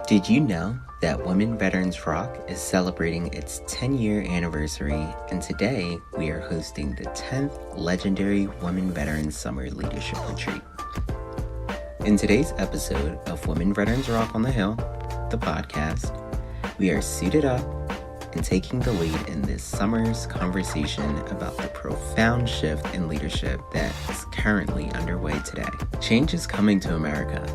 Did you know that Women Veterans Rock is celebrating its 10-year anniversary, and today we are hosting the 10th Legendary Women Veterans Summer Leadership Retreat. In today's episode of Women Veterans Rock on the Hill, the podcast, we are suited up and taking the lead in this summer's conversation about the profound shift in leadership that is currently underway today. Change is coming to America.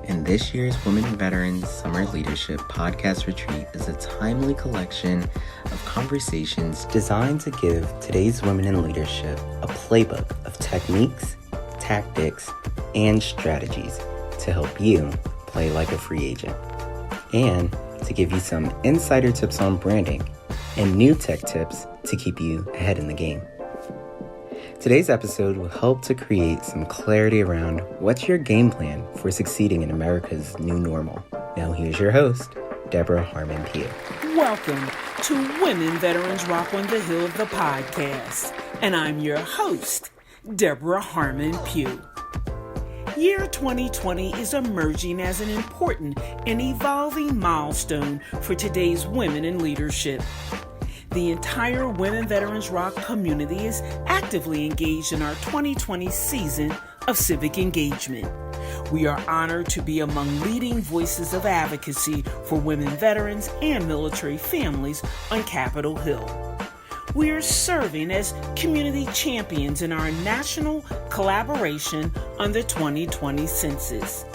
And this year's Women Veterans Summer Leadership Podcast Retreat is a timely collection of conversations designed to give today's women in leadership a playbook of techniques, tactics, and strategies to help you play like a free agent, and to give you some insider tips on branding and new tech tips to keep you ahead in the game. Today's episode will help to create some clarity around what's your game plan for succeeding in America's new normal. Now here's your host, Deborah Harmon-Pugh. Welcome to Women Veterans Rock on the Hill, the podcast. And I'm your host, Deborah Harmon-Pugh. Year 2020 is emerging as an important and evolving milestone for today's women in leadership. The entire Women Veterans Rock community is actively engaged in our 2020 season of civic engagement. We are honored to be among leading voices of advocacy for women veterans and military families on Capitol Hill. We are serving as community champions in our national collaboration on the 2020 census.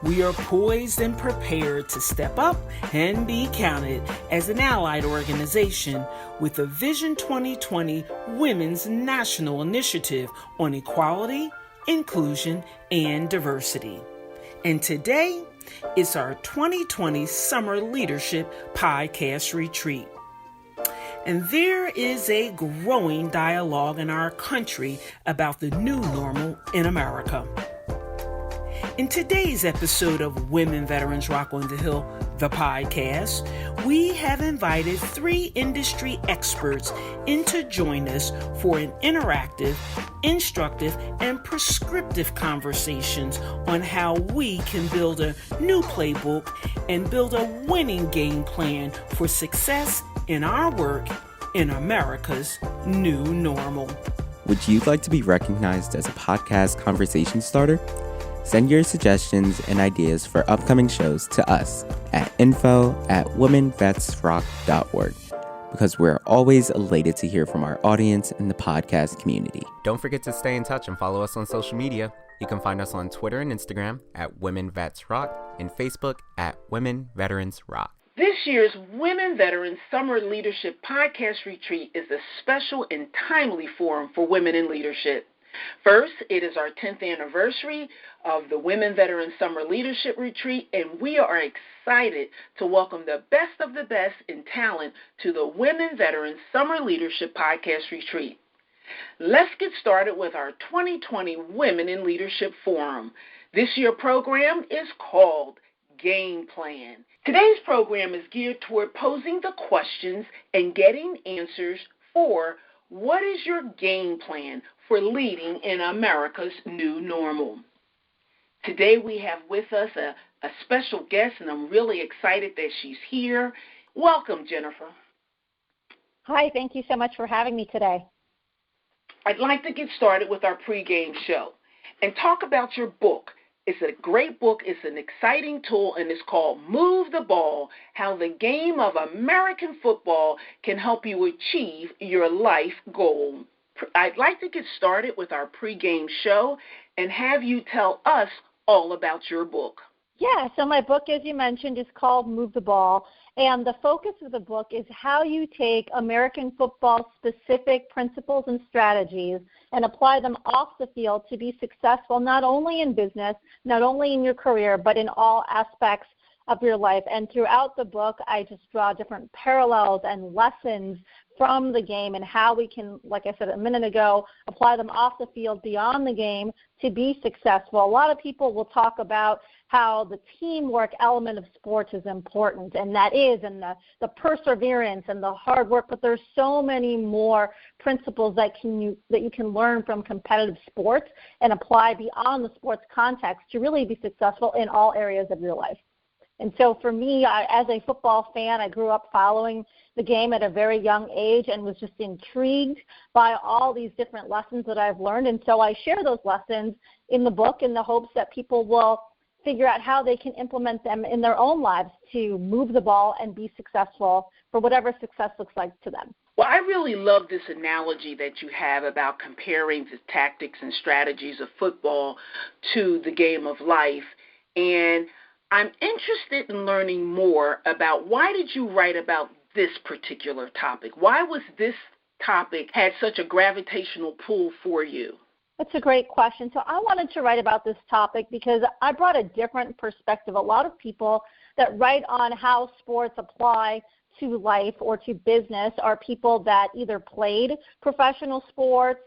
We are poised and prepared to step up and be counted as an allied organization with the Vision 2020 Women's National Initiative on Equality, Inclusion, and Diversity. And today is our 2020 Summer Leadership Podcast Retreat. And there is a growing dialogue in our country about the new normal in America. In today's episode of Women Veterans Rock on the Hill, the podcast, we have invited 3 industry experts in to join us for an interactive, instructive, and prescriptive conversations on how we can build a new playbook and build a winning game plan for success in our work in America's new normal. Would you like to be recognized as a podcast conversation starter? Send your suggestions and ideas for upcoming shows to us at info@womenvetsrock.org, because we're always elated to hear from our audience in the podcast community. Don't forget to stay in touch and follow us on social media. You can find us on Twitter and Instagram at WomenVetsRock and Facebook at Women Veterans Rock. This year's Women Veterans Summer Leadership Podcast Retreat is a special and timely forum for women in leadership. First, it is our 10th anniversary of the Women Veterans Summer Leadership Retreat, and we are excited to welcome the best of the best in talent to the Women Veterans Summer Leadership Podcast Retreat. Let's get started with our 2020 Women in Leadership Forum. This year's program is called Game Plan. Today's program is geared toward posing the questions and getting answers for what is your game plan for leading in America's new normal. Today we have with us a special guest, and I'm really excited that she's here. Welcome, Jennifer. Hi, thank you so much for having me today. I'd like to get started with our pregame show and talk about your book. It's a great book. It's an exciting tool, and it's called Move the Ball, How the Game of American Football Can Help You Achieve Your Life Goal. I'd like to get started with our pregame show and have you tell us all about your book. Yeah, so my book, as you mentioned, is called Move the Ball, and the focus of the book is how you take American football-specific principles and strategies and apply them off the field to be successful not only in business, not only in your career, but in all aspects of your life. And throughout the book, I just draw different parallels and lessons from the game and how we can, like I said a minute ago, apply them off the field beyond the game to be successful. A lot of people will talk about how the teamwork element of sports is important, and that is, and the perseverance and the hard work, but there's so many more principles that you can learn from competitive sports and apply beyond the sports context to really be successful in all areas of your life. And so for me, as a football fan, I grew up following the game at a very young age and was just intrigued by all these different lessons that I've learned. And so I share those lessons in the book in the hopes that people will figure out how they can implement them in their own lives to move the ball and be successful for whatever success looks like to them. Well, I really love this analogy that you have about comparing the tactics and strategies of football to the game of life. And I'm interested in learning more about why did you write about this particular topic? Why was this topic had such a gravitational pull for you? That's a great question. So I wanted to write about this topic because I brought a different perspective. A lot of people that write on how sports apply to life or to business are people that either played professional sports,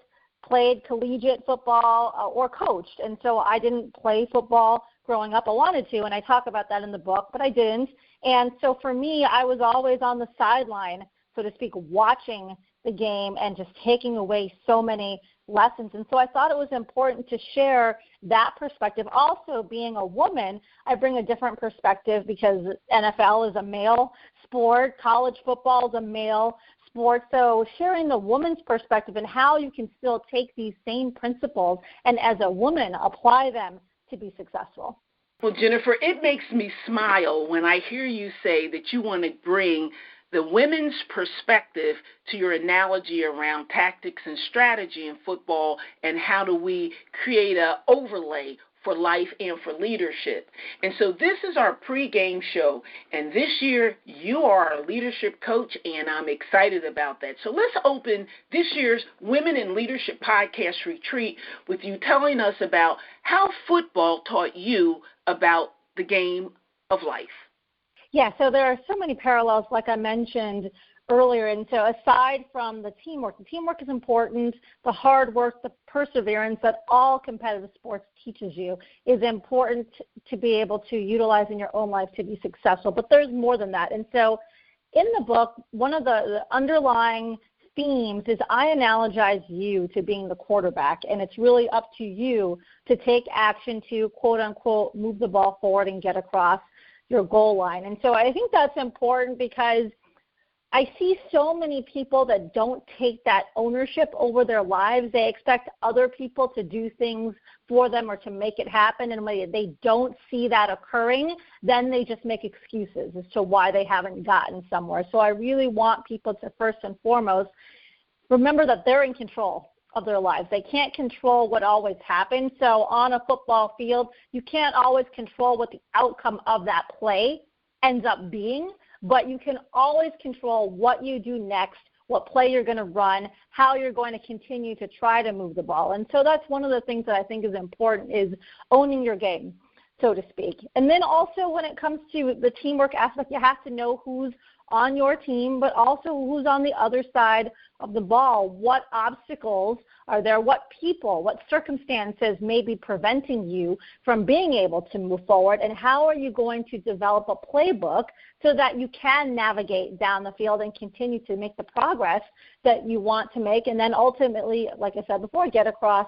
played collegiate football, or coached. And so I didn't play football growing up. I wanted to, and I talk about that in the book, but I didn't. And so for me, I was always on the sideline, so to speak, watching the game and just taking away so many lessons. And so I thought it was important to share that perspective. Also, being a woman, I bring a different perspective because NFL is a male sport, college football is a male sport. So sharing the woman's perspective and how you can still take these same principles and as a woman apply them to be successful. Well, Jennifer, it makes me smile when I hear you say that you want to bring the women's perspective to your analogy around tactics and strategy in football and how do we create an overlay for life and for leadership. And so this is our pregame show, and this year you are a leadership coach, and I'm excited about that. So let's open this year's Women in Leadership Podcast Retreat with you telling us about how football taught you about the game of life. Yeah, so there are so many parallels, like I mentioned earlier. And so aside from the teamwork is important, the hard work, the perseverance that all competitive sports teaches you is important to be able to utilize in your own life to be successful. But there's more than that. And so in the book, one of the underlying themes is I analogize you to being the quarterback, and it's really up to you to take action to, quote unquote, move the ball forward and get across your goal line. And so I think that's important because I see so many people that don't take that ownership over their lives. They expect other people to do things for them or to make it happen, and when they don't see that occurring, then they just make excuses as to why they haven't gotten somewhere. So I really want people to first and foremost remember that they're in control of their lives. They can't control what always happens. So on a football field, you can't always control what the outcome of that play ends up being, but you can always control what you do next, what play you're going to run, how you're going to continue to try to move the ball. And so that's one of the things that I think is important, is owning your game, so to speak. And then also when it comes to the teamwork aspect, you have to know who's on your team, but also who's on the other side of the ball. What obstacles are there? What people, what circumstances may be preventing you from being able to move forward? And how are you going to develop a playbook so that you can navigate down the field and continue to make the progress that you want to make? And then ultimately, like I said before, get across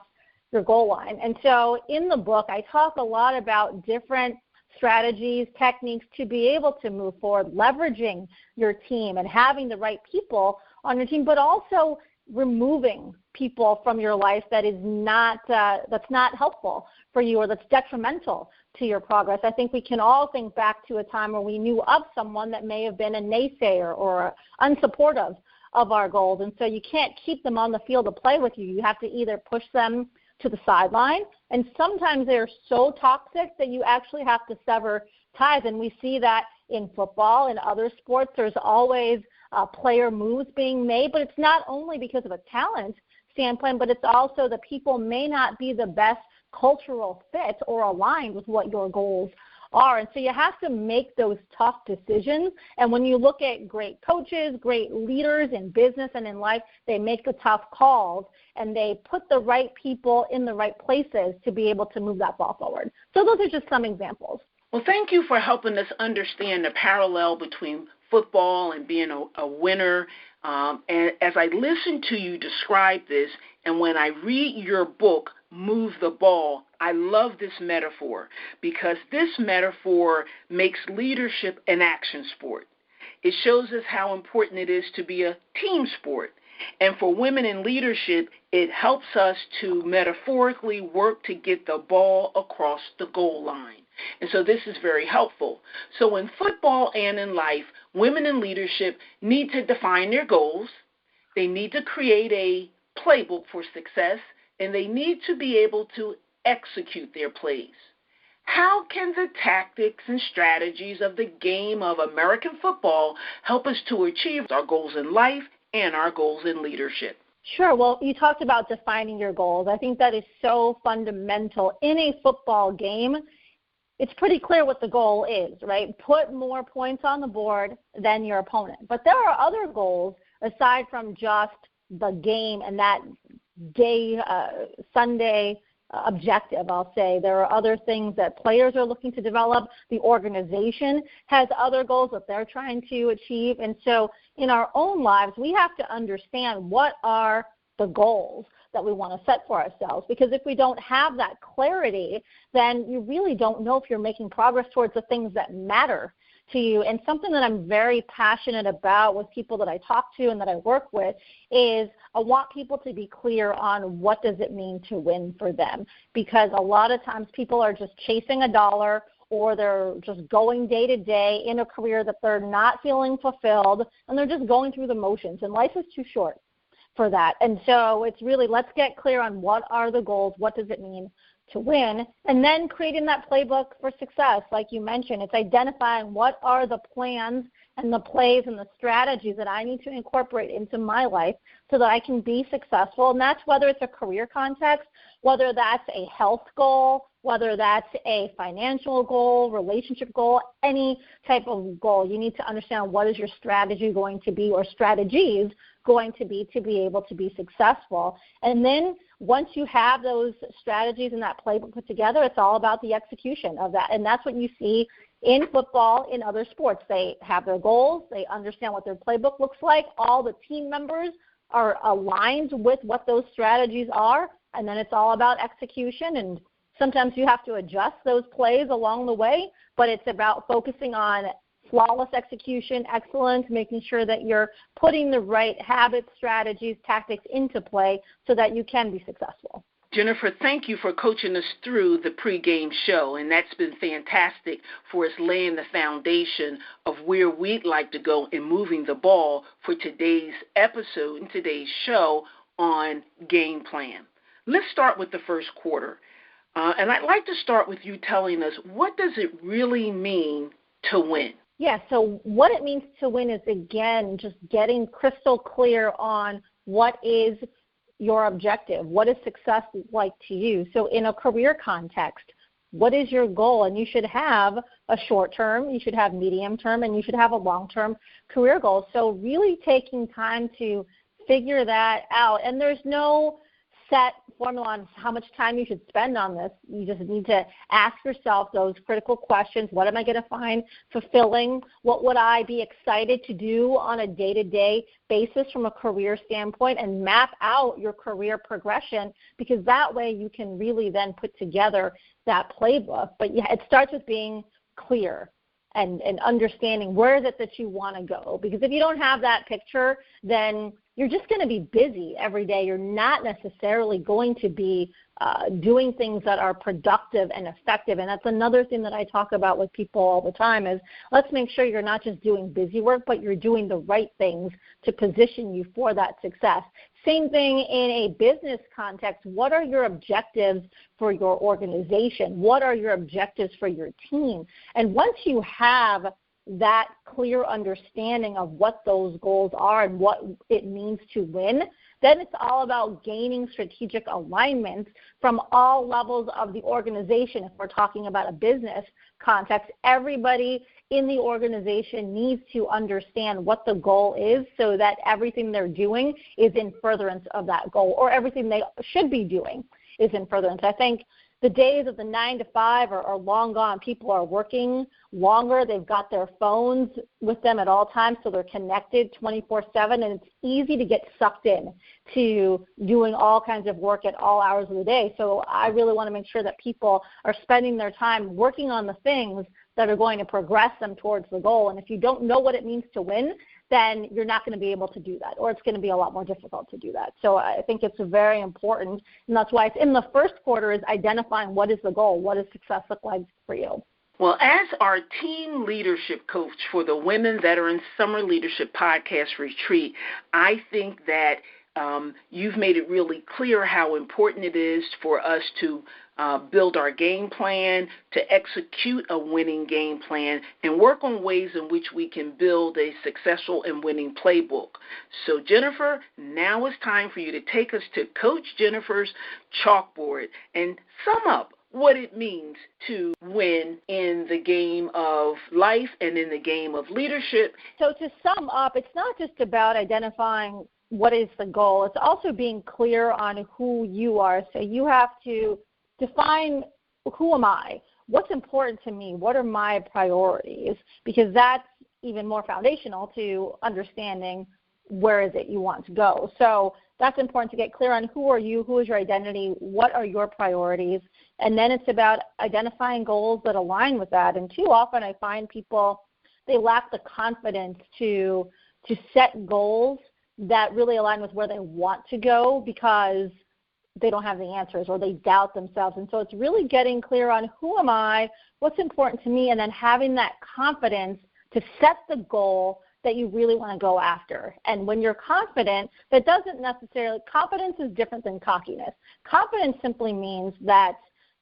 your goal line. And so in the book, I talk a lot about different strategies, techniques to be able to move forward, leveraging your team and having the right people on your team, but also removing people from your life that is not that's not helpful for you or that's detrimental to your progress. I think we can all think back to a time where we knew of someone that may have been a naysayer or unsupportive of our goals, and so you can't keep them on the field to play with you. You have to either push them to the sideline, and sometimes they're so toxic that you actually have to sever ties, and we see that in football and other sports. There's always player moves being made, but it's not only because of a talent standpoint, but it's also the people may not be the best cultural fit or aligned with what your goals are. And so you have to make those tough decisions. And when you look at great coaches, great leaders in business and in life, they make the tough calls and they put the right people in the right places to be able to move that ball forward. So those are just some examples. Well, thank you for helping us understand the parallel between football and being a winner. And as I listen to you describe this, and when I read your book, move the ball. I love this metaphor because this metaphor makes leadership an action sport. It shows us how important it is to be a team sport. And for women in leadership, it helps us to metaphorically work to get the ball across the goal line. And so this is very helpful. So in football and in life, women in leadership need to define their goals. They need to create a playbook for success, and they need to be able to execute their plays. How can the tactics and strategies of the game of American football help us to achieve our goals in life and our goals in leadership? Sure. Well, you talked about defining your goals. I think that is so fundamental. In a football game, it's pretty clear what the goal is, right? Put more points on the board than your opponent. But there are other goals aside from just the game and that day, Sunday objective, I'll say. There are other things that players are looking to develop. The organization has other goals that they're trying to achieve. And so in our own lives, we have to understand what are the goals that we want to set for ourselves. Because if we don't have that clarity, then you really don't know if you're making progress towards the things that matter to you. And something that I'm very passionate about with people that I talk to and that I work with is I want people to be clear on what does it mean to win for them. Because a lot of times people are just chasing a dollar, or they're just going day to day in a career that they're not feeling fulfilled, and they're just going through the motions. And life is too short for that. And so it's really, let's get clear on what are the goals, what does it mean to win, and then creating that playbook for success. Like you mentioned, it's identifying what are the plans and the plays and the strategies that I need to incorporate into my life so that I can be successful. And that's whether it's a career context, whether that's a health goal, whether that's a financial goal, relationship goal, any type of goal. You need to understand what is your strategy going to be, or strategies going to be able to be successful. And then once you have those strategies and that playbook put together, it's all about the execution of that. And that's what you see in football, in other sports. They have their goals, they understand what their playbook looks like, all the team members are aligned with what those strategies are, and then it's all about execution. And sometimes you have to adjust those plays along the way, but it's about focusing on flawless execution, excellence, making sure that you're putting the right habits, strategies, tactics into play so that you can be successful. Jennifer, thank you for coaching us through the pregame show, and that's been fantastic for us laying the foundation of where we'd like to go in moving the ball for today's episode and today's show on game plan. Let's start with the first quarter, and I'd like to start with you telling us, what does it really mean to win? Yeah, so what it means to win is, again, just getting crystal clear on what is your objective, what is success like to you. So in a career context, what is your goal? And you should have a short term, you should have medium term, and you should have a long term career goal. So really taking time to figure that out. And there's no set formula on how much time you should spend on this. You just need to ask yourself those critical questions. What am I going to find fulfilling? What would I be excited to do on a day-to-day basis from a career standpoint? And map out your career progression, because that way you can really then put together that playbook. But yeah, it starts with being clear and understanding where is it that you want to go. Because if you don't have that picture, then you're just going to be busy every day. You're not necessarily going to be doing things that are productive and effective. And that's another thing that I talk about with people all the time is, let's make sure you're not just doing busy work, but you're doing the right things to position you for that success. Same thing in a business context. What are your objectives for your organization? What are your objectives for your team? And once you have that clear understanding of what those goals are and what it means to win, then it's all about gaining strategic alignment from all levels of the organization. If we're talking about a business context, everybody in the organization needs to understand what the goal is so that everything they're doing is in furtherance of that goal, or everything they should be doing is in furtherance. I think the days of the 9 to 5 are long gone. People are working longer. They've got their phones with them at all times, so they're connected 24/7, and it's easy to get sucked in to doing all kinds of work at all hours of the day. So I really want to make sure that people are spending their time working on the things that are going to progress them towards the goal. And if you don't know what it means to win, then you're not going to be able to do that, or it's going to be a lot more difficult to do that. So I think it's very important, and that's why it's in the first quarter is identifying what is the goal, what does success look like for you. Well, as our team leadership coach for the Women Veterans Summer Leadership Podcast Retreat, I think that you've made it really clear how important it is for us to build our game plan, to execute a winning game plan, and work on ways in which we can build a successful and winning playbook. So, Jennifer, now it's time for you to take us to Coach Jennifer's chalkboard and sum up what it means to win in the game of life and in the game of leadership. So to sum up, it's not just about identifying what is the goal. It's also being clear on who you are. So you have to define, who am I? What's important to me? What are my priorities? Because that's even more foundational to understanding where is it you want to go. So that's important to get clear on who are you, who is your identity, what are your priorities, and then it's about identifying goals that align with that. And too often I find people, they lack the confidence to set goals that really align with where they want to go because they don't have the answers or they doubt themselves. And so it's really getting clear on who am I, what's important to me, and then having that confidence to set the goal that you really want to go after. And when you're confident, that doesn't necessarily, confidence is different than cockiness. Confidence simply means that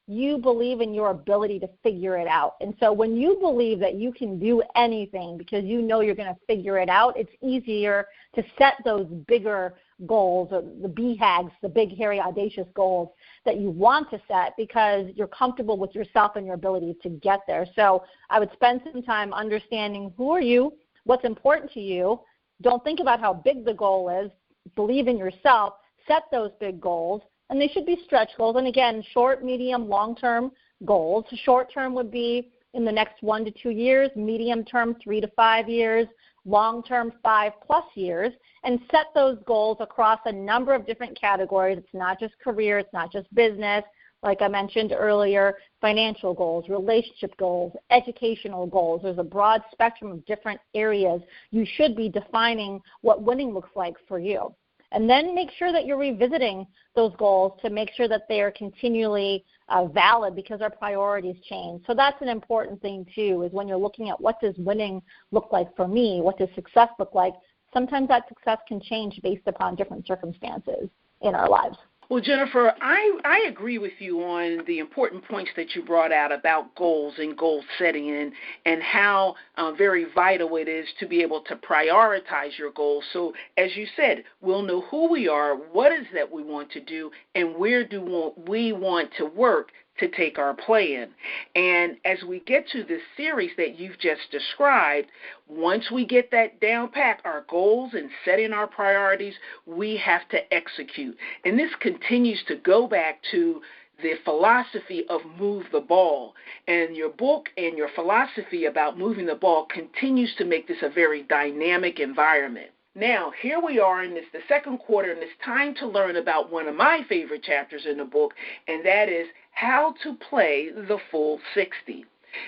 you believe in your ability to figure it out. And so when you believe that you can do anything because you know you're going to figure it out, it's easier to set those bigger goals, or the BHAGs, the big, hairy, audacious goals that you want to set because you're comfortable with yourself and your ability to get there. So I would spend some time understanding who are you, what's important to you. Don't think about how big the goal is. Believe in yourself. Set those big goals. And they should be stretch goals. And again, short, medium, long-term goals. Short-term would be in the next 1 to 2 years, medium-term 3 to 5 years, long-term 5+ years, and set those goals across a number of different categories. It's not just career, it's not just business. Like I mentioned earlier, financial goals, relationship goals, educational goals. There's a broad spectrum of different areas. You should be defining what winning looks like for you. And then make sure that you're revisiting those goals to make sure that they are continually valid because our priorities change. So that's an important thing, too, is when you're looking at what does winning look like for me, what does success look like, sometimes that success can change based upon different circumstances in our lives. Well, Jennifer, I agree with you on the important points that you brought out about goals and goal setting and how very vital it is to be able to prioritize your goals. So, as you said, we'll know who we are, what is that we want to do, and where do we want to work to take our plan. And as we get to this series that you've just described, once we get that down pat, our goals and setting our priorities, we have to execute. And this continues to go back to the philosophy of move the ball. And your book and your philosophy about moving the ball continues to make this a very dynamic environment. Now, here we are in the second quarter, and it's time to learn about one of my favorite chapters in the book, and that is how to play the full 60.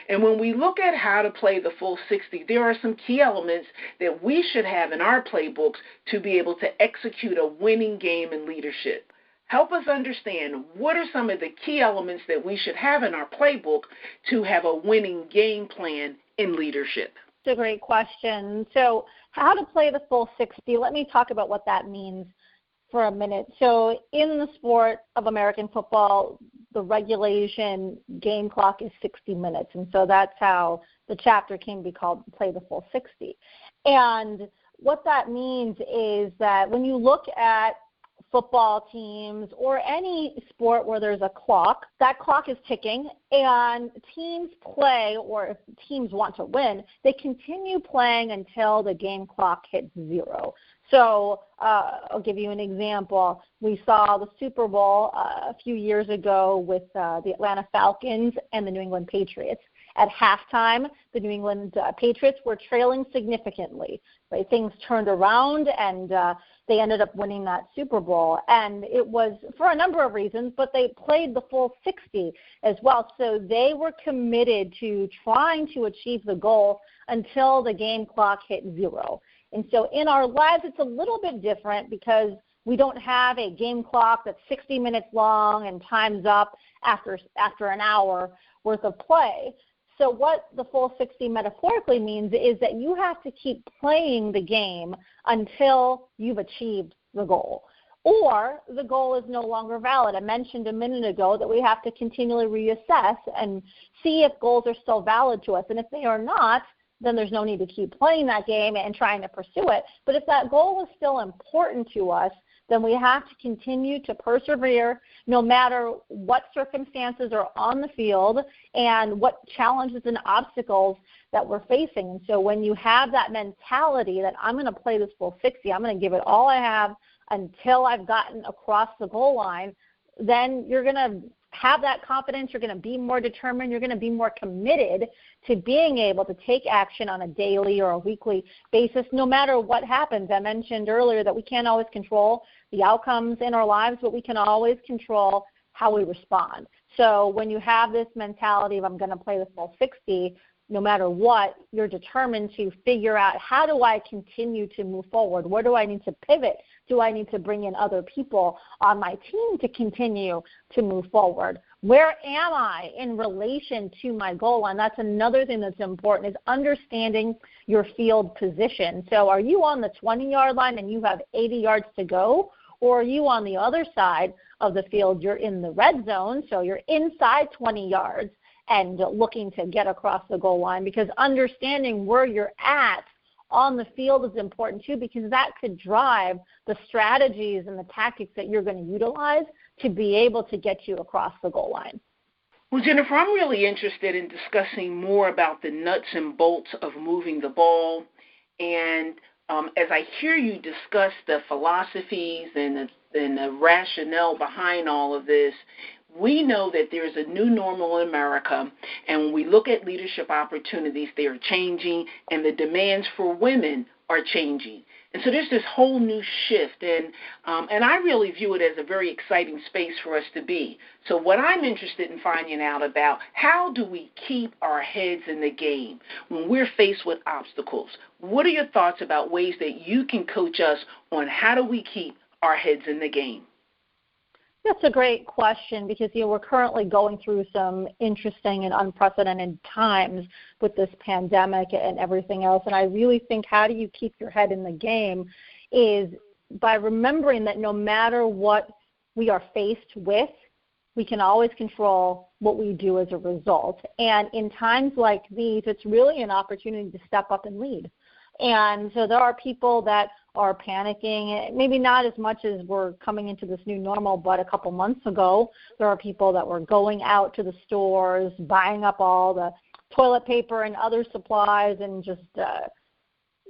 And when we look at how to play the full 60, there are some key elements that we should have in our playbooks to be able to execute a winning game in leadership. Help us understand what are some of the key elements that we should have in our playbook to have a winning game plan in leadership. That's a great question. So how to play the full 60, let me talk about what that means for a minute. So in the sport of American football, the regulation game clock is 60 minutes. And so that's how the chapter came to be called Play the Full 60. And what that means is that when you look at football teams or any sport where there's a clock, that clock is ticking, and teams play, or if teams want to win, they continue playing until the game clock hits 0. So I'll give you an example. We saw the Super Bowl a few years ago with the Atlanta Falcons and the New England Patriots. At halftime, the New England Patriots were trailing significantly. Right? Things turned around, and they ended up winning that Super Bowl. And it was for a number of reasons, but they played the full 60 as well. So they were committed to trying to achieve the goal until the game clock hit 0. And so in our lives, it's a little bit different because we don't have a game clock that's 60 minutes long and time's up after an hour worth of play. So what the full 60 metaphorically means is that you have to keep playing the game until you've achieved the goal, or the goal is no longer valid. I mentioned a minute ago that we have to continually reassess and see if goals are still valid to us. And if they are not, then there's no need to keep playing that game and trying to pursue it. But if that goal is still important to us, then we have to continue to persevere no matter what circumstances are on the field and what challenges and obstacles that we're facing. And so when you have that mentality that I'm going to play this full 60, I'm going to give it all I have until I've gotten across the goal line, then you're going to have that confidence, you're going to be more determined, you're going to be more committed to being able to take action on a daily or a weekly basis, no matter what happens. I mentioned earlier that we can't always control the outcomes in our lives, but we can always control how we respond. So when you have this mentality of I'm going to play the full 60, no matter what, you're determined to figure out how do I continue to move forward? Where do I need to pivot? Do I need to bring in other people on my team to continue to move forward? Where am I in relation to my goal line? That's another thing that's important, is understanding your field position. So are you on the 20-yard line and you have 80 yards to go? Or are you on the other side of the field? You're in the red zone, so you're inside 20 yards and looking to get across the goal line, because understanding where you're at on the field is important too, because that could drive the strategies and the tactics that you're going to utilize to be able to get you across the goal line. Well, Jennifer, I'm really interested in discussing more about the nuts and bolts of moving the ball. And as I hear you discuss the philosophies and the rationale behind all of this, we know that there's a new normal in America, and when we look at leadership opportunities, they are changing, and the demands for women are changing. And so there's this whole new shift, and I really view it as a very exciting space for us to be. So what I'm interested in finding out about, how do we keep our heads in the game when we're faced with obstacles? What are your thoughts about ways that you can coach us on how do we keep our heads in the game? That's a great question, because we're currently going through some interesting and unprecedented times with this pandemic and everything else. And I really think how do you keep your head in the game is by remembering that no matter what we are faced with, we can always control what we do as a result. And in times like these, it's really an opportunity to step up and lead. And so there are people that are panicking, maybe not as much as we're coming into this new normal, but a couple months ago, there are people that were going out to the stores, buying up all the toilet paper and other supplies, and just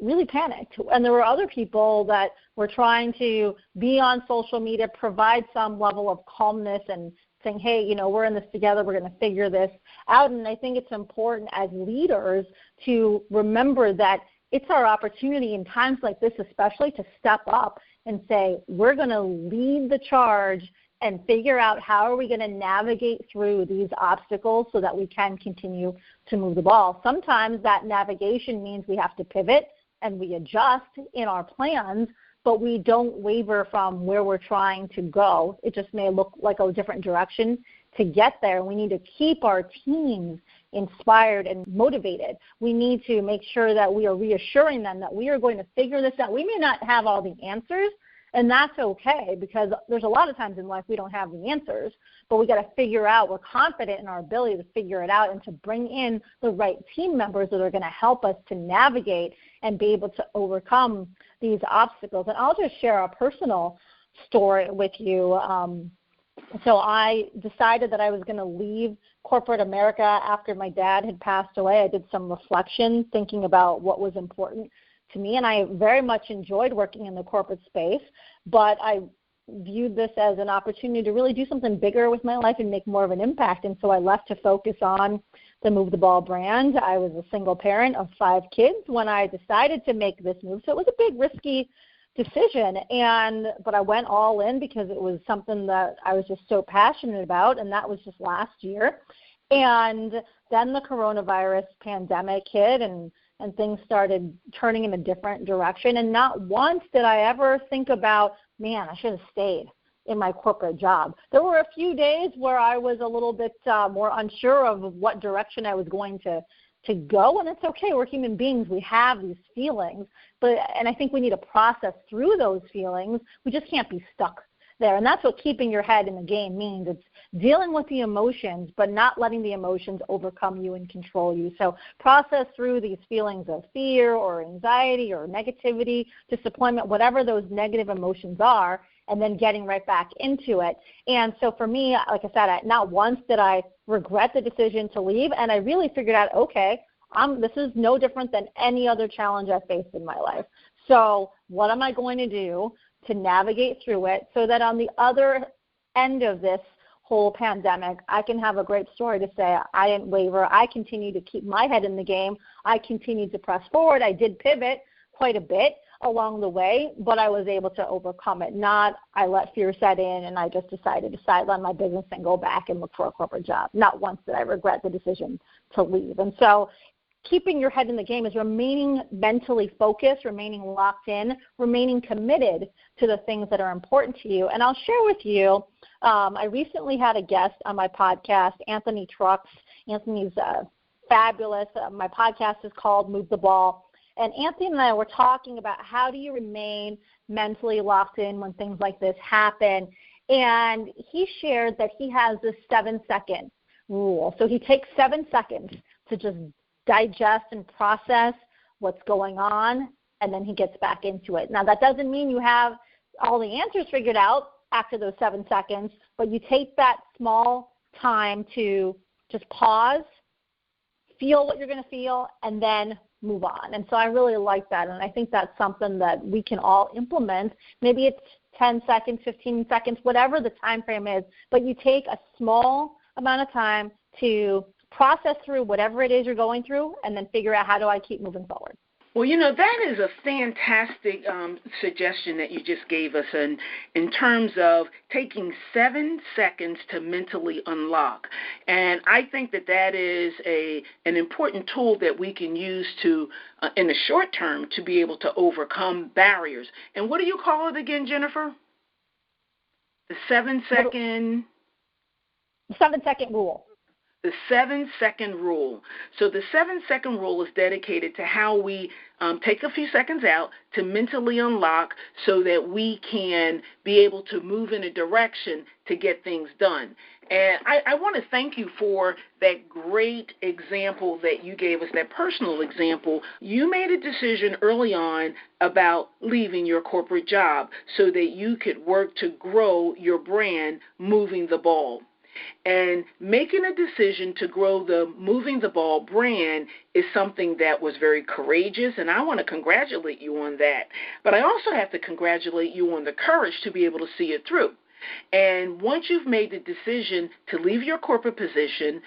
really panicked. And there were other people that were trying to be on social media, provide some level of calmness and saying, hey, we're in this together, we're going to figure this out. And I think it's important as leaders to remember that it's our opportunity in times like this especially to step up and say, we're going to lead the charge and figure out how are we going to navigate through these obstacles so that we can continue to move the ball. Sometimes that navigation means we have to pivot and we adjust in our plans, but we don't waver from where we're trying to go. It just may look like a different direction to get there. We need to keep our teams inspired and motivated. We need to make sure that we are reassuring them that we are going to figure this out. We may not have all the answers, and that's okay, because there's a lot of times in life we don't have the answers, but we got to figure out, we're confident in our ability to figure it out and to bring in the right team members that are going to help us to navigate and be able to overcome these obstacles. And I'll just share a personal story with you. So I decided that I was going to leave corporate America after my dad had passed away. I did some reflection thinking about what was important to me, and I very much enjoyed working in the corporate space, but I viewed this as an opportunity to really do something bigger with my life and make more of an impact. And so I left to focus on the Move the Ball brand. I was a single parent of 5 kids when I decided to make this move. So it was a big, risky decision, but I went all in because it was something that I was just so passionate about, and that was just last year. And then the coronavirus pandemic hit, and things started turning in a different direction. And not once did I ever think about, man, I should have stayed in my corporate job. There were a few days where I was a little bit more unsure of what direction I was going to go, and it's okay. We're human beings. We have these feelings, and I think we need to process through those feelings. We just can't be stuck there, and that's what keeping your head in the game means. It's dealing with the emotions, but not letting the emotions overcome you and control you. So process through these feelings of fear or anxiety or negativity, disappointment, whatever those negative emotions are, and then getting right back into it. And so for me, like I said, not once did I regret the decision to leave, and I really figured out, okay, this is no different than any other challenge I've faced in my life. So what am I going to do to navigate through it so that on the other end of this whole pandemic, I can have a great story to say I didn't waver. I continue to keep my head in the game. I continued to press forward. I did pivot quite a bit along the way, but I was able to overcome it. Not I let fear set in and I just decided to sideline my business and go back and look for a corporate job. Not once did I regret the decision to leave. And so keeping your head in the game is remaining mentally focused, remaining locked in, remaining committed to the things that are important to you. And I'll share with you, I recently had a guest on my podcast, Anthony Trucks. Anthony's fabulous. My podcast is called Move the Ball. And Anthony and I were talking about how do you remain mentally locked in when things like this happen. And he shared that he has this 7-second rule. So he takes 7 seconds to just digest and process what's going on, and then he gets back into it. Now, that doesn't mean you have all the answers figured out after those 7 seconds, but you take that small time to just pause, feel what you're going to feel, and then move on. And so I really like that, and I think that's something that we can all implement. Maybe it's 10 seconds, 15 seconds, whatever the time frame is, but you take a small amount of time to process through whatever it is you're going through and then figure out how do I keep moving forward. Well, that is a fantastic suggestion that you just gave us in terms of taking 7 seconds to mentally unlock. And I think that is an important tool that we can use to, in the short term, to be able to overcome barriers. And what do you call it again, Jennifer? The 7-second... 7-second rule. The 7-second rule. So the 7-second rule is dedicated to how we take a few seconds out to mentally unlock so that we can be able to move in a direction to get things done. And I want to thank you for that great example that you gave us, that personal example. You made a decision early on about leaving your corporate job so that you could work to grow your brand, Moving the Ball. And making a decision to grow the Moving the Ball brand is something that was very courageous, and I want to congratulate you on that. But I also have to congratulate you on the courage to be able to see it through. And once you've made the decision to leave your corporate position,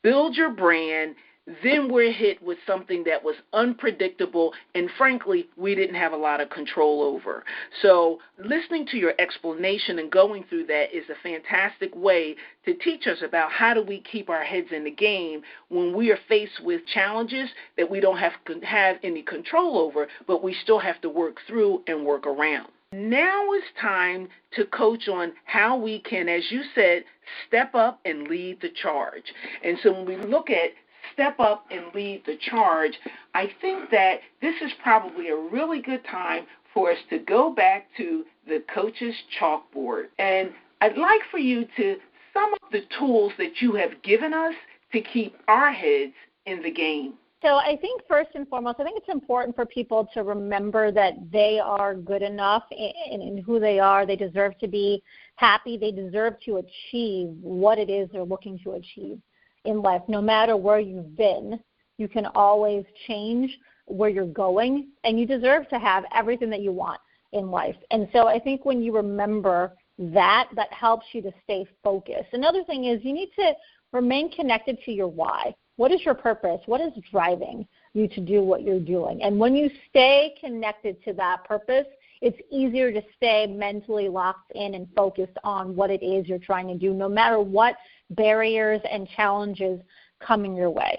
build your brand, then we're hit with something that was unpredictable and, frankly, we didn't have a lot of control over. So listening to your explanation and going through that is a fantastic way to teach us about how do we keep our heads in the game when we are faced with challenges that we don't have any control over, but we still have to work through and work around. Now it's time to coach on how we can, as you said, step up and lead the charge. And so when we look at step up and lead the charge, I think that this is probably a really good time for us to go back to the coach's chalkboard. And I'd like for you to sum up the tools that you have given us to keep our heads in the game. So I think first and foremost, I think it's important for people to remember that they are good enough in who they are. They deserve to be happy. They deserve to achieve what it is they're looking to achieve in life. No matter where you've been, you can always change where you're going, and you deserve to have everything that you want in life. And so I think when you remember that helps you to stay focused. Another thing is you need to remain connected to your why. What is your purpose? What is driving you to do what you're doing? And when you stay connected to that purpose, it's easier to stay mentally locked in and focused on what it is you're trying to do, no matter what barriers and challenges coming your way.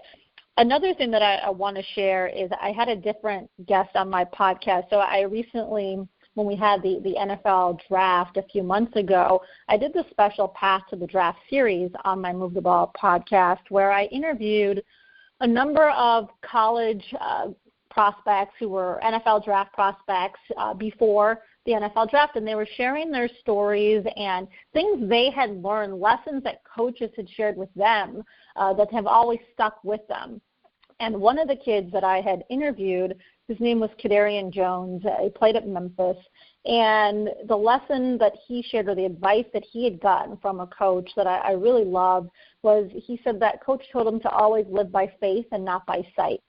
Another thing that I want to share is I had a different guest on my podcast. So I recently, when we had the NFL draft a few months ago, I did the special Path to the Draft series on my Move the Ball podcast, where I interviewed a number of college prospects who were NFL draft prospects before the NFL draft, and they were sharing their stories and things they had learned, lessons that coaches had shared with them that have always stuck with them. And one of the kids that I had interviewed, his name was Kadarian Jones. He played at Memphis. And the lesson that he shared, or the advice that he had gotten from a coach that I really loved, was he said that coach told him to always live by faith and not by sight,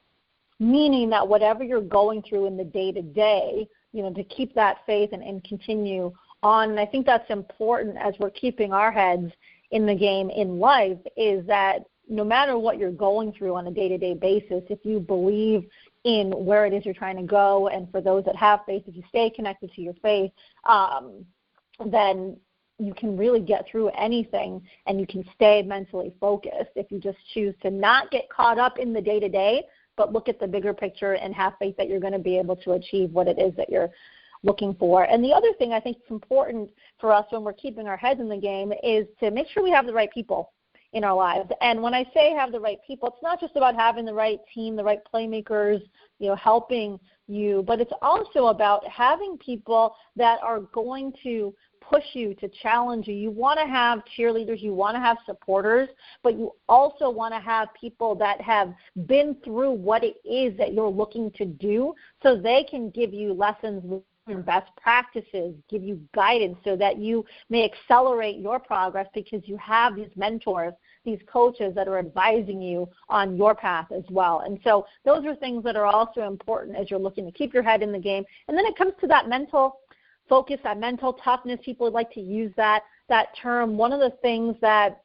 meaning that whatever you're going through in the day-to-day, to keep that faith and continue on. And I think that's important as we're keeping our heads in the game in life, is that no matter what you're going through on a day-to-day basis, if you believe in where it is you're trying to go, and for those that have faith, if you stay connected to your faith, then you can really get through anything, and you can stay mentally focused if you just choose to not get caught up in the day-to-day, but look at the bigger picture and have faith that you're going to be able to achieve what it is that you're looking for. And the other thing I think is important for us when we're keeping our heads in the game is to make sure we have the right people in our lives. And when I say have the right people, it's not just about having the right team, the right playmakers, helping you, but it's also about having people that are going to push you, to challenge you. You want to have cheerleaders, you want to have supporters, but you also want to have people that have been through what it is that you're looking to do, so they can give you lessons and best practices, give you guidance so that you may accelerate your progress, because you have these mentors, these coaches that are advising you on your path as well. And so those are things that are also important as you're looking to keep your head in the game. And then it comes to that mental focus, that mental toughness. People would like to use that term. One of the things that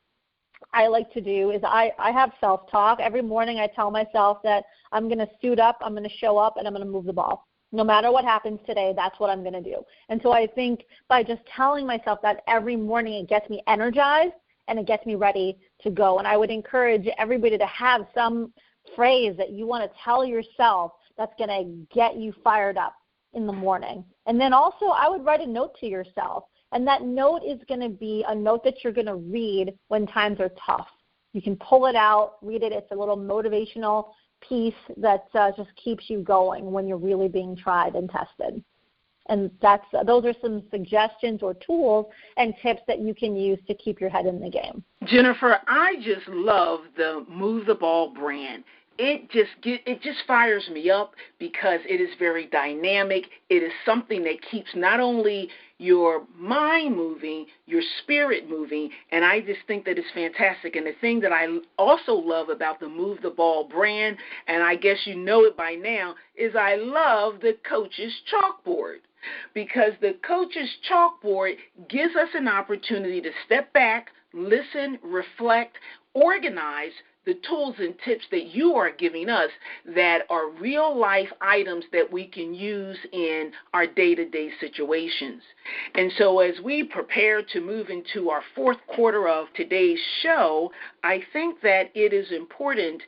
I like to do is I have self-talk. Every morning I tell myself that I'm going to suit up, I'm going to show up, and I'm going to move the ball. No matter what happens today, that's what I'm going to do. And so I think by just telling myself that every morning, it gets me energized and it gets me ready to go. And I would encourage everybody to have some phrase that you want to tell yourself that's going to get you fired up in the morning. And then also I would write a note to yourself. And that note is going to be a note that you're going to read when times are tough. You can pull it out, read it. It's a little motivational piece that just keeps you going when you're really being tried and tested. And those are some suggestions or tools and tips that you can use to keep your head in the game. Jennifer, I just love the Move the Ball brand. It just fires me up because it is very dynamic. It is something that keeps not only your mind moving, your spirit moving, and I just think that it's fantastic. And the thing that I also love about the Move the Ball brand, and I guess you know it by now, is I love the coach's chalkboard, because the coach's chalkboard gives us an opportunity to step back, listen, reflect, organize the tools and tips that you are giving us that are real-life items that we can use in our day-to-day situations. And so as we prepare to move into our fourth quarter of today's show, I think that it is important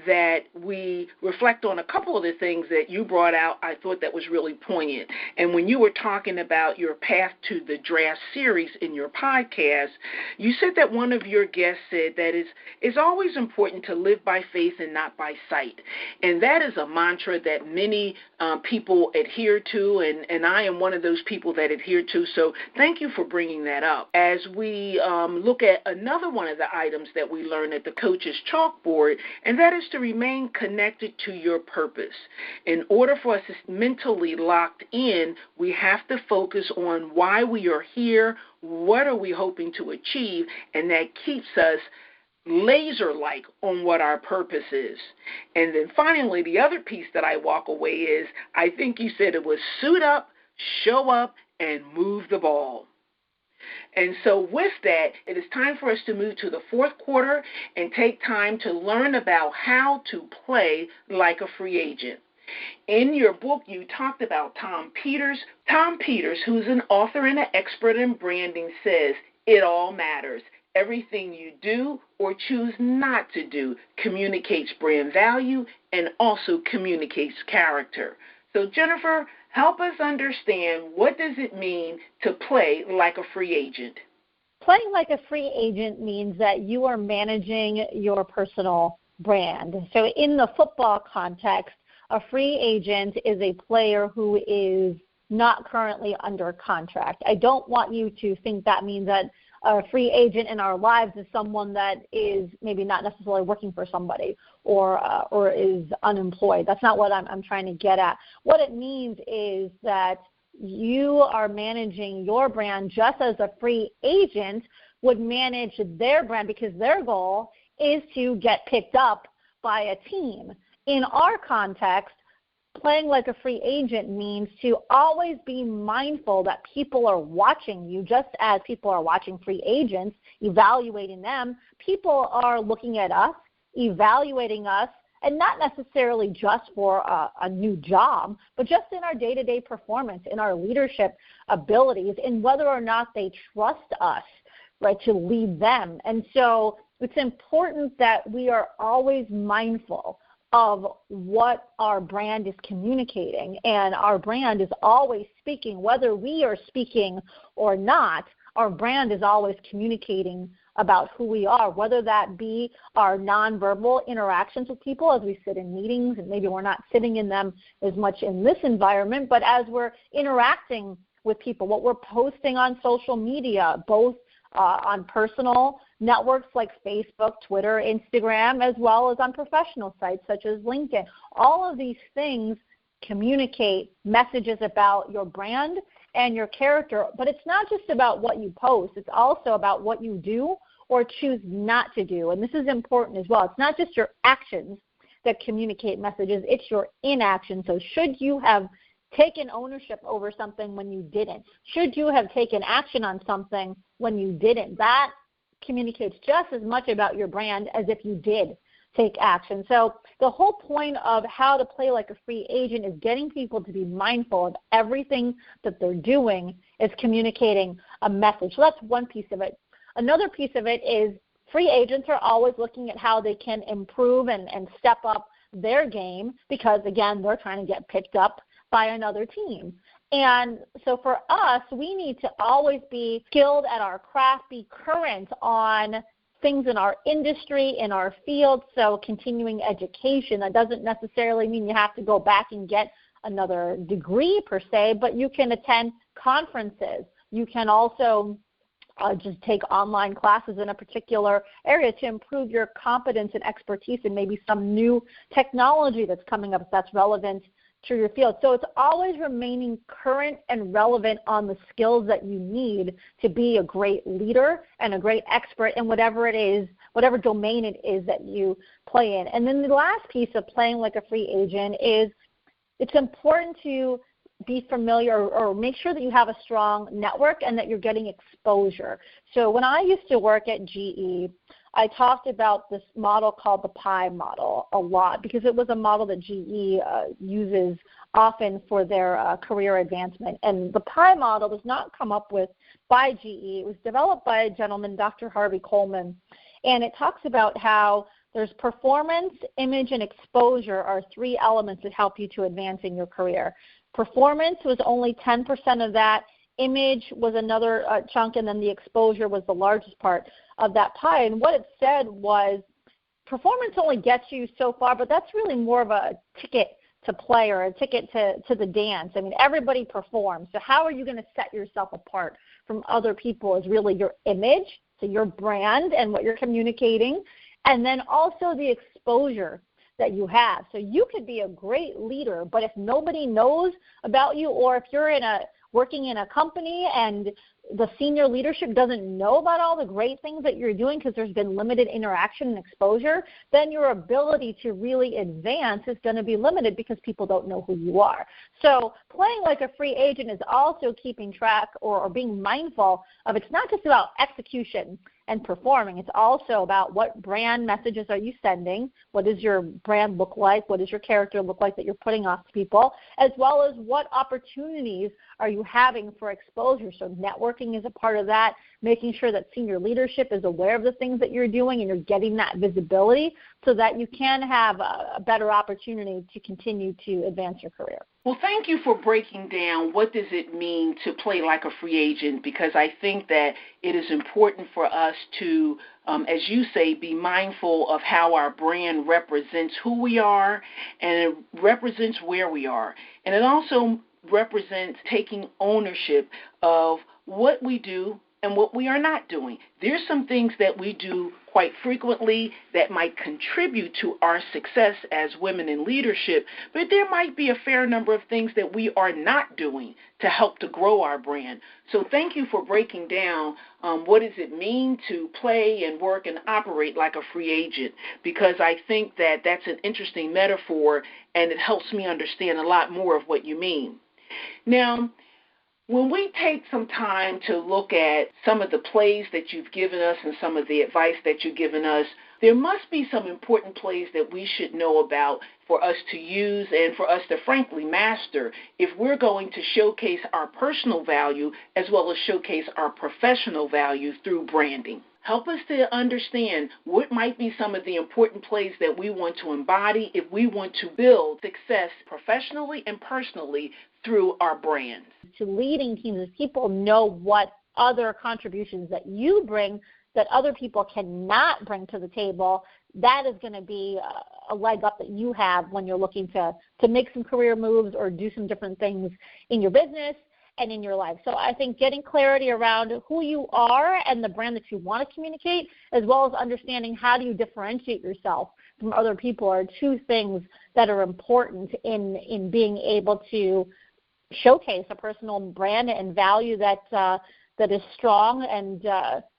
that we reflect on a couple of the things that you brought out. I thought that was really poignant. And when you were talking about your Path to the Draft series in your podcast, you said that one of your guests said that it's always important to live by faith and not by sight. And that is a mantra that many people adhere to, and I am one of those people that adhere to. So thank you for bringing that up. As we look at another one of the items that we learned at the coach's chalkboard, and that is to remain connected to your purpose. In order for us to mentally locked in, we have to focus on why we are here, what are we hoping to achieve, and that keeps us laser-like on what our purpose is. And then finally, the other piece that I walk away is, I think you said it was suit up, show up, and move the ball. And so with that, it is time for us to move to the fourth quarter and take time to learn about how to play like a free agent. In your book, you talked about Tom Peters. Tom Peters, who's an author and an expert in branding, says, it all matters. Everything you do or choose not to do communicates brand value and also communicates character. So Jennifer, help us understand, what does it mean to play like a free agent? Playing like a free agent means that you are managing your personal brand. So in the football context, a free agent is a player who is not currently under contract. I don't want you to think that means that a free agent in our lives is someone that is maybe not necessarily working for somebody or is unemployed. That's not what I'm trying to get at. What it means is that you are managing your brand just as a free agent would manage their brand, because their goal is to get picked up by a team. In our context, playing like a free agent means to always be mindful that people are watching you, just as people are watching free agents, evaluating them. People are looking at us, evaluating us, and not necessarily just for a new job, but just in our day-to-day performance, in our leadership abilities, in whether or not they trust us, right, to lead them. And so it's important that we are always mindful of what our brand is communicating, and our brand is always speaking. Whether we are speaking or not, our brand is always communicating about who we are, whether that be our nonverbal interactions with people as we sit in meetings, and maybe we're not sitting in them as much in this environment, but as we're interacting with people, what we're posting on social media, both on personal networks like Facebook, Twitter, Instagram, as well as on professional sites such as LinkedIn. All of these things communicate messages about your brand and your character, but it's not just about what you post. It's also about what you do or choose not to do, and this is important as well. It's not just your actions that communicate messages, it's your inaction. So should you have taken ownership over something when you didn't? Should you have taken action on something when you didn't? That communicates just as much about your brand as if you did take action. So the whole point of how to play like a free agent is getting people to be mindful of everything that they're doing is communicating a message. So that's one piece of it. Another piece of it is free agents are always looking at how they can improve and step up their game, because, again, they're trying to get picked up by another team. And so for us, we need to always be skilled at our craft, be current on things in our industry, in our field. So continuing education, that doesn't necessarily mean you have to go back and get another degree per se, but you can attend conferences. You can also just take online classes in a particular area to improve your competence and expertise in maybe some new technology that's coming up that's relevant to your field. So it's always remaining current and relevant on the skills that you need to be a great leader and a great expert in whatever it is, whatever domain it is that you play in. And then the last piece of playing like a free agent is it's important to be familiar or make sure that you have a strong network and that you're getting exposure. So when I used to work at GE, I talked about this model called the PI model a lot, because it was a model that GE uses often for their career advancement. And the PI model was not come up with by GE. It was developed by a gentleman, Dr. Harvey Coleman. And it talks about how there's performance, image, and exposure are three elements that help you to advance in your career. Performance was only 10% of that. Image was another chunk, and then the exposure was the largest part of that pie. And what it said was performance only gets you so far, but that's really more of a ticket to play or a ticket to the dance. I mean, everybody performs. So how are you going to set yourself apart from other people is really your image, so your brand and what you're communicating, and then also the exposure that you have. So you could be a great leader, but if nobody knows about you, or if you're working in a company and the senior leadership doesn't know about all the great things that you're doing because there's been limited interaction and exposure, then your ability to really advance is going to be limited because people don't know who you are. So playing like a free agent is also keeping track or being mindful of, it's not just about execution and performing. It's also about what brand messages are you sending, what does your brand look like, what does your character look like that you're putting off to people, as well as what opportunities are you having for exposure. So networking is a part of that, making sure that senior leadership is aware of the things that you're doing and you're getting that visibility so that you can have a better opportunity to continue to advance your career. Well, thank you for breaking down what does it mean to play like a free agent, because I think that it is important for us to, as you say, be mindful of how our brand represents who we are, and it represents where we are. And it also represents taking ownership of what we do and what we are not doing. There's some things that we do quite frequently that might contribute to our success as women in leadership, but there might be a fair number of things that we are not doing to help to grow our brand. So thank you for breaking down what does it mean to play and work and operate like a free agent, because I think that that's an interesting metaphor and it helps me understand a lot more of what you mean. Now, when we take some time to look at some of the plays that you've given us and some of the advice that you've given us, there must be some important plays that we should know about for us to use and for us to frankly master if we're going to showcase our personal value as well as showcase our professional value through branding. Help us to understand what might be some of the important plays that we want to embody if we want to build success professionally and personally through our brand. To leading teams, if people know what other contributions that you bring that other people cannot bring to the table, that is going to be a leg up that you have when you're looking to make some career moves or do some different things in your business and in your life. So I think getting clarity around who you are and the brand that you want to communicate, as well as understanding how do you differentiate yourself from other people, are two things that are important in being able to showcase a personal brand and value that is strong and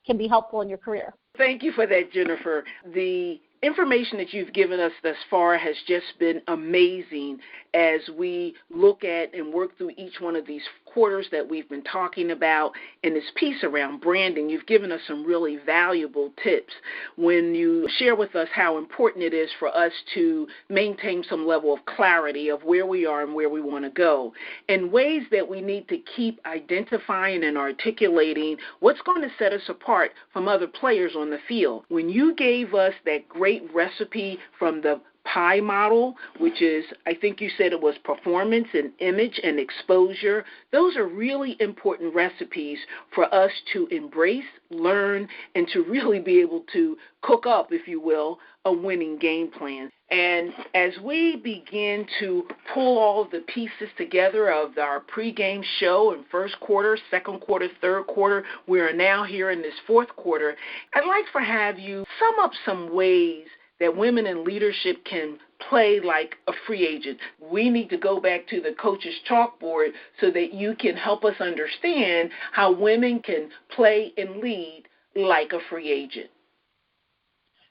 can be helpful in your career. Thank you for that, Jennifer. The information that you've given us thus far has just been amazing as we look at and work through each one of these quarters that we've been talking about in this piece around branding. You've given us some really valuable tips when you share with us how important it is for us to maintain some level of clarity of where we are and where we want to go, and ways that we need to keep identifying and articulating what's going to set us apart from other players on the field. When you gave us that great recipe from the PIE model, which is, I think you said it was performance and image and exposure, those are really important recipes for us to embrace, learn, and to really be able to cook up, if you will, a winning game plan. And as we begin to pull all of the pieces together of our pregame show in first quarter, second quarter, third quarter, we are now here in this fourth quarter, I'd like to have you sum up some ways that women in leadership can play like a free agent. We need to go back to the coach's chalkboard so that you can help us understand how women can play and lead like a free agent.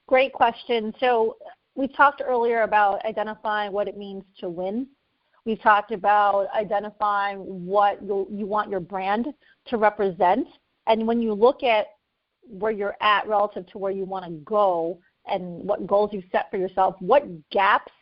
Great question. So we talked earlier about identifying what it means to win. We talked about identifying what you want your brand to represent. And when you look at where you're at relative to where you want to go, and what goals you've set for yourself, what gaps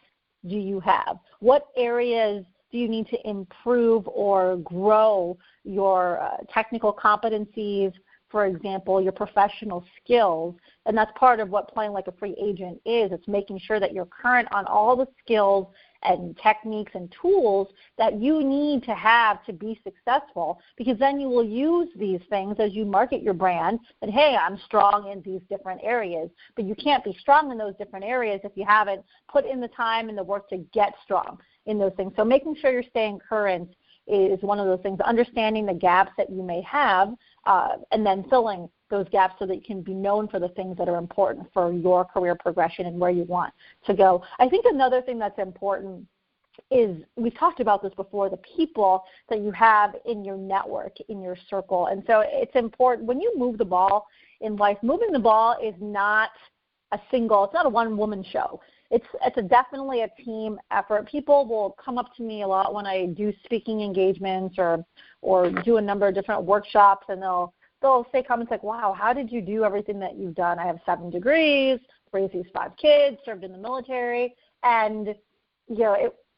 do you have? What areas do you need to improve or grow your technical competencies, for example, your professional skills? And that's part of what playing like a free agent is. It's making sure that you're current on all the skills and techniques and tools that you need to have to be successful, because then you will use these things as you market your brand that, hey, I'm strong in these different areas. But you can't be strong in those different areas if you haven't put in the time and the work to get strong in those things. So making sure you're staying current is one of those things, understanding the gaps that you may have and then filling those gaps so that you can be known for the things that are important for your career progression and where you want to go. I think another thing that's important we've talked about this before, the people that you have in your network, in your circle. And so it's important when you move the ball in life. Moving the ball is not it's not a one-woman show. It's definitely a team effort. People will come up to me a lot when I do speaking engagements or do a number of different workshops, and they'll say comments like, wow, how did you do everything that you've done? I have 7 degrees, raised these 5 kids, served in the military, and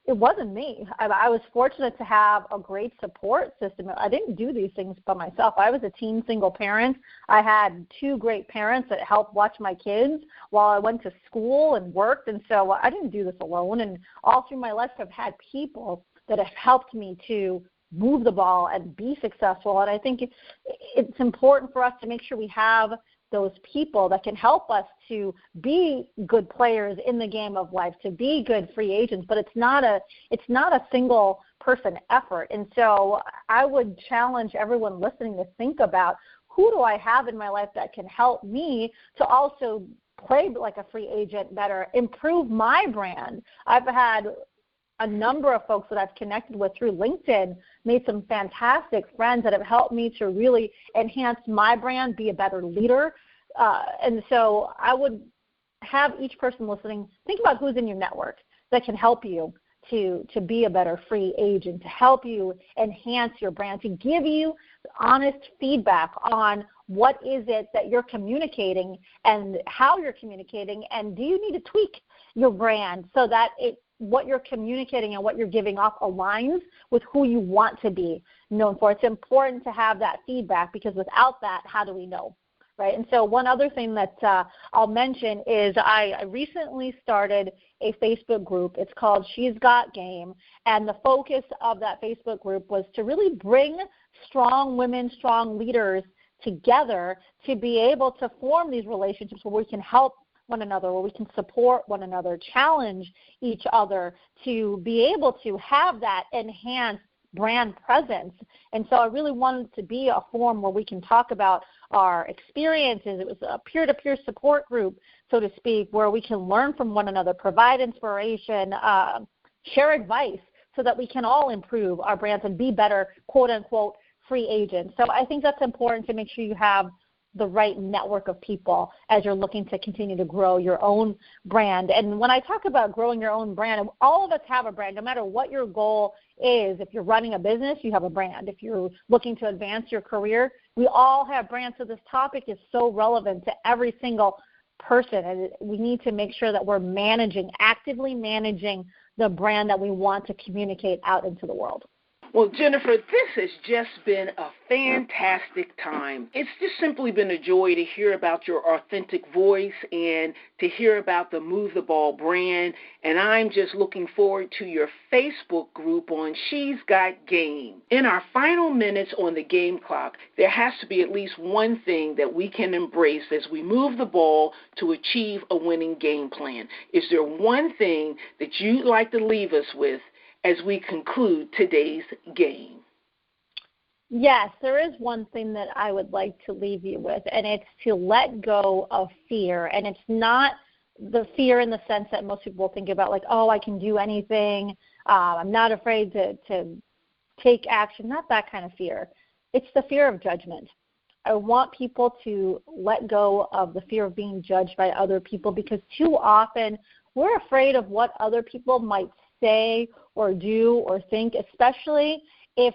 it wasn't me. I was fortunate to have a great support system. I didn't do these things by myself. I was a teen single parent. I had 2 great parents that helped watch my kids while I went to school and worked, and so I didn't do this alone. And all through my life, I've had people that have helped me to move the ball and be successful. And I think it's important for us to make sure we have those people that can help us to be good players in the game of life, to be good free agents, but it's not a single person effort. And so I would challenge everyone listening to think about, who do I have in my life that can help me to also play like a free agent better, improve my brand. I've had a number of folks that I've connected with through LinkedIn, made some fantastic friends that have helped me to really enhance my brand, be a better leader. And so I would have each person listening think about who's in your network that can help you to be a better free agent, to help you enhance your brand, to give you honest feedback on what is it that you're communicating and how you're communicating, and do you need to tweak your brand so that what you're communicating and what you're giving off aligns with who you want to be known for. It's important to have that feedback, because without that, how do we know, right? And so one other thing that I'll mention is I recently started a Facebook group. It's called She's Got Game, and the focus of that Facebook group was to really bring strong women, strong leaders together to be able to form these relationships where we can help one another, where we can support one another, challenge each other to be able to have that enhanced brand presence. And so I really wanted it to be a forum where we can talk about our experiences. It was a peer-to-peer support group, so to speak, where we can learn from one another, provide inspiration, share advice, so that we can all improve our brands and be better, quote-unquote, free agents. So I think that's important, to make sure you have the right network of people as you're looking to continue to grow your own brand. And when I talk about growing your own brand, all of us have a brand, no matter what your goal is. If you're running a business, you have a brand. If you're looking to advance your career, we all have brands. So this topic is so relevant to every single person, and we need to make sure that we're actively managing the brand that we want to communicate out into the world. Well, Jennifer, this has just been a fantastic time. It's just simply been a joy to hear about your authentic voice and to hear about the Move the Ball brand. And I'm just looking forward to your Facebook group on She's Got Game. In our final minutes on the game clock, there has to be at least one thing that we can embrace as we move the ball to achieve a winning game plan. Is there one thing that you'd like to leave us with as we conclude today's game? Yes, there is one thing that I would like to leave you with, and it's to let go of fear. And it's not the fear in the sense that most people think about, like, oh, I can do anything, I'm not afraid to take action, not that kind of fear. It's the fear of judgment. I want people to let go of the fear of being judged by other people, because too often we're afraid of what other people might say or do or think, especially if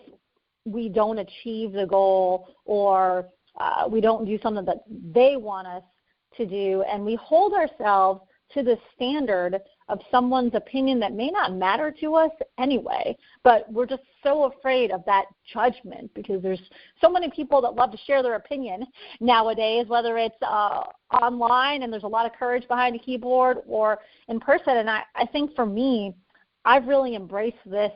we don't achieve the goal or we don't do something that they want us to do, and we hold ourselves to the standard of someone's opinion that may not matter to us anyway, but we're just so afraid of that judgment, because there's so many people that love to share their opinion nowadays, whether it's online and there's a lot of courage behind a keyboard, or in person. And I think for me, I've really embraced this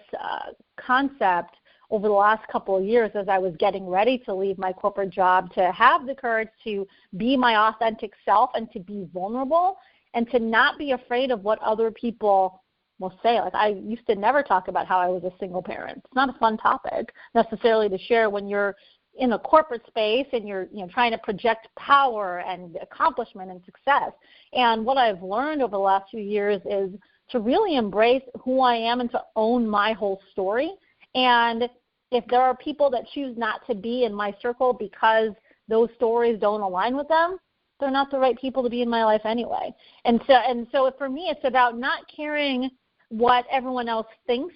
concept over the last couple of years as I was getting ready to leave my corporate job, to have the courage to be my authentic self and to be vulnerable and to not be afraid of what other people will say. Like, I used to never talk about how I was a single parent. It's not a fun topic necessarily to share when you're in a corporate space and you're trying to project power and accomplishment and success. And what I've learned over the last few years is to really embrace who I am and to own my whole story. And if there are people that choose not to be in my circle because those stories don't align with them, they're not the right people to be in my life anyway. And so for me, it's about not caring what everyone else thinks.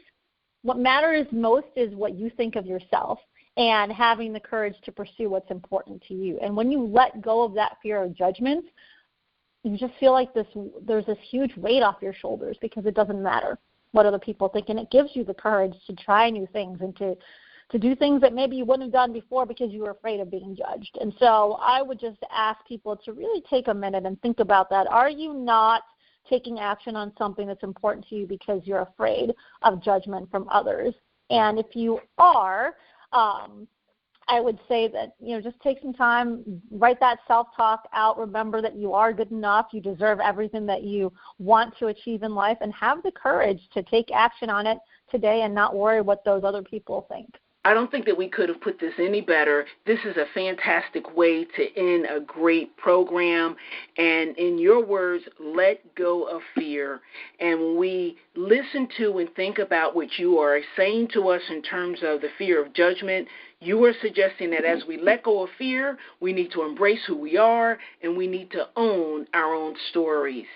What matters most is what you think of yourself and having the courage to pursue what's important to you. And when you let go of that fear of judgment, you just feel like there's this huge weight off your shoulders because it doesn't matter what other people think. And it gives you the courage to try new things and to do things that maybe you wouldn't have done before because you were afraid of being judged. And so I would just ask people to really take a minute and think about that. Are you not taking action on something that's important to you because you're afraid of judgment from others? And if you are, I would say that, just take some time, write that self-talk out, remember that you are good enough, you deserve everything that you want to achieve in life, and have the courage to take action on it today and not worry what those other people think. I don't think that we could have put this any better. This is a fantastic way to end a great program. And in your words, let go of fear. And when we listen to and think about what you are saying to us in terms of the fear of judgment, you are suggesting that as we let go of fear, we need to embrace who we are and we need to own our own stories.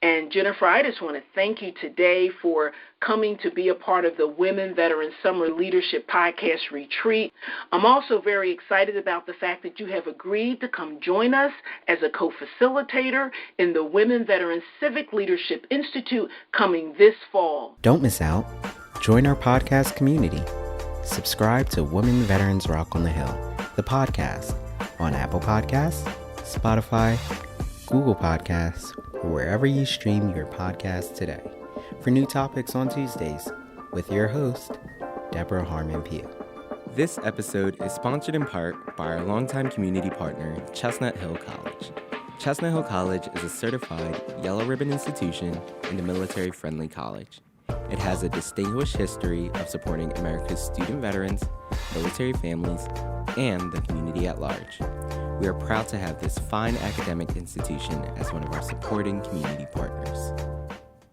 And Jennifer, I just want to thank you today for coming to be a part of the Women Veteran Summer Leadership Podcast Retreat. I'm also very excited about the fact that you have agreed to come join us as a co-facilitator in the Women Veteran Civic Leadership Institute coming this fall. Don't miss out. Join our podcast community. Subscribe to Women Veterans Rock on the Hill, the podcast, on Apple Podcasts, Spotify, Google Podcasts, or wherever you stream your podcast today, for new topics on Tuesdays with your host, Deborah Harmon-Pugh. This episode is sponsored in part by our longtime community partner, Chestnut Hill College. Chestnut Hill College is a certified Yellow Ribbon institution and a military-friendly college. It has a distinguished history of supporting America's student veterans, military families, and the community at large. We are proud to have this fine academic institution as one of our supporting community partners.